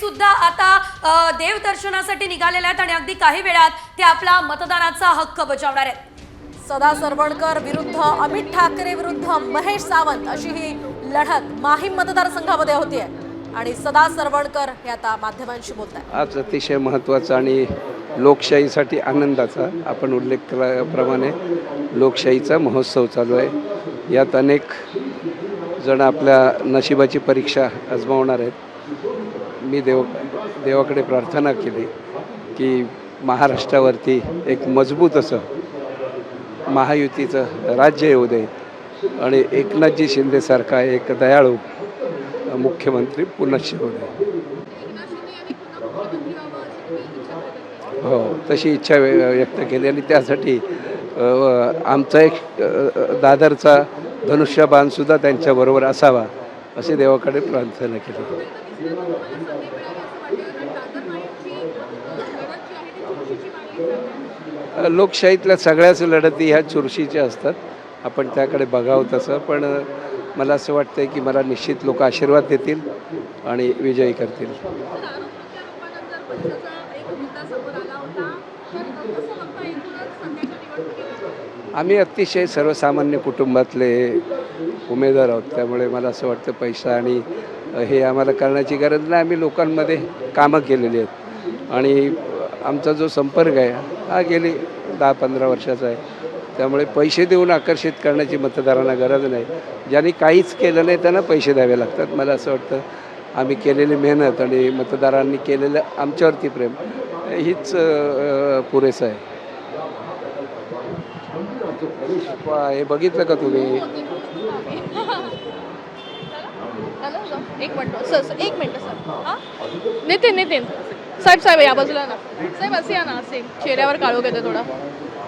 सुद्धा आता देवदर्शनासाठी निघालेले आहेत आणि अगदी काही वेळात ते आपला मतदानाचा हक्क बजावणार आहेत। सदा सरवणकर विरुद्ध अमित ठाकरे विरुद्ध महेश सावंत अशी ही लढत माहीम मतदारसंघामध्ये होतीये आणि सदा सरवणकर हे आता माध्यमांशी बोलतात। आज अतिशय महत्त्वाचा आणि लोकशाहीसाठी आनंदाचा आपण उल्लेख केल्याप्रमाणे लोकशाहीचा महोत्सव चालू आहे। यात अनेक जण आपल्या नशिबाची परीक्षा आजमावणार आहेत। मी देवाकडे प्रार्थना केली की महाराष्ट्रावरती एक मजबूत असं महायुतीचं राज्य येऊ दे आणि एकनाथजी शिंदेसारखा एक दयाळू मुख्यमंत्री पुनश्च होऊ दे। हो, तशी इच्छा व्यक्त केली आणि त्यासाठी आमचा एक दादरचा धनुष्यबाणसुद्धा त्यांच्याबरोबर असावा अशी देवाकडे प्रार्थना केली। लोकशाहीतल्या सगळ्याच लढती ह्या चुरशीच्या असतात, आपण त्याकडे बघावं तसं, पण मला असं वाटतं की मला निश्चित लोक आशीर्वाद देतील आणि विजयी करतील। आम्ही अतिशय सर्वसामान्य कुटुंबातले उमेदवार आहोत, त्यामुळे मला असं वाटतं पैसा आणि हे आम्हाला करण्याची गरज नाही। आम्ही लोकांमध्ये कामं केलेली आहेत आणि आमचा जो संपर्क आहे हा गेली 10-15 वर्षाचा आहे, त्यामुळे पैसे देऊन आकर्षित करण्याची मतदारांना गरज नाही। ज्यांनी काहीच केलं नाही त्यांना पैसे द्यावे लागतात। मला असं वाटतं आम्ही केलेली मेहनत आणि मतदारांनी केलेलं आमच्यावरती प्रेम हीच पुरेसं आहे। हे बघितलं का तुम्ही? एक मिनिट सर। नितीन साहेब या बाजूला ना साहेब, असे या ना, असे चेहऱ्यावर काळोख येते थोडा।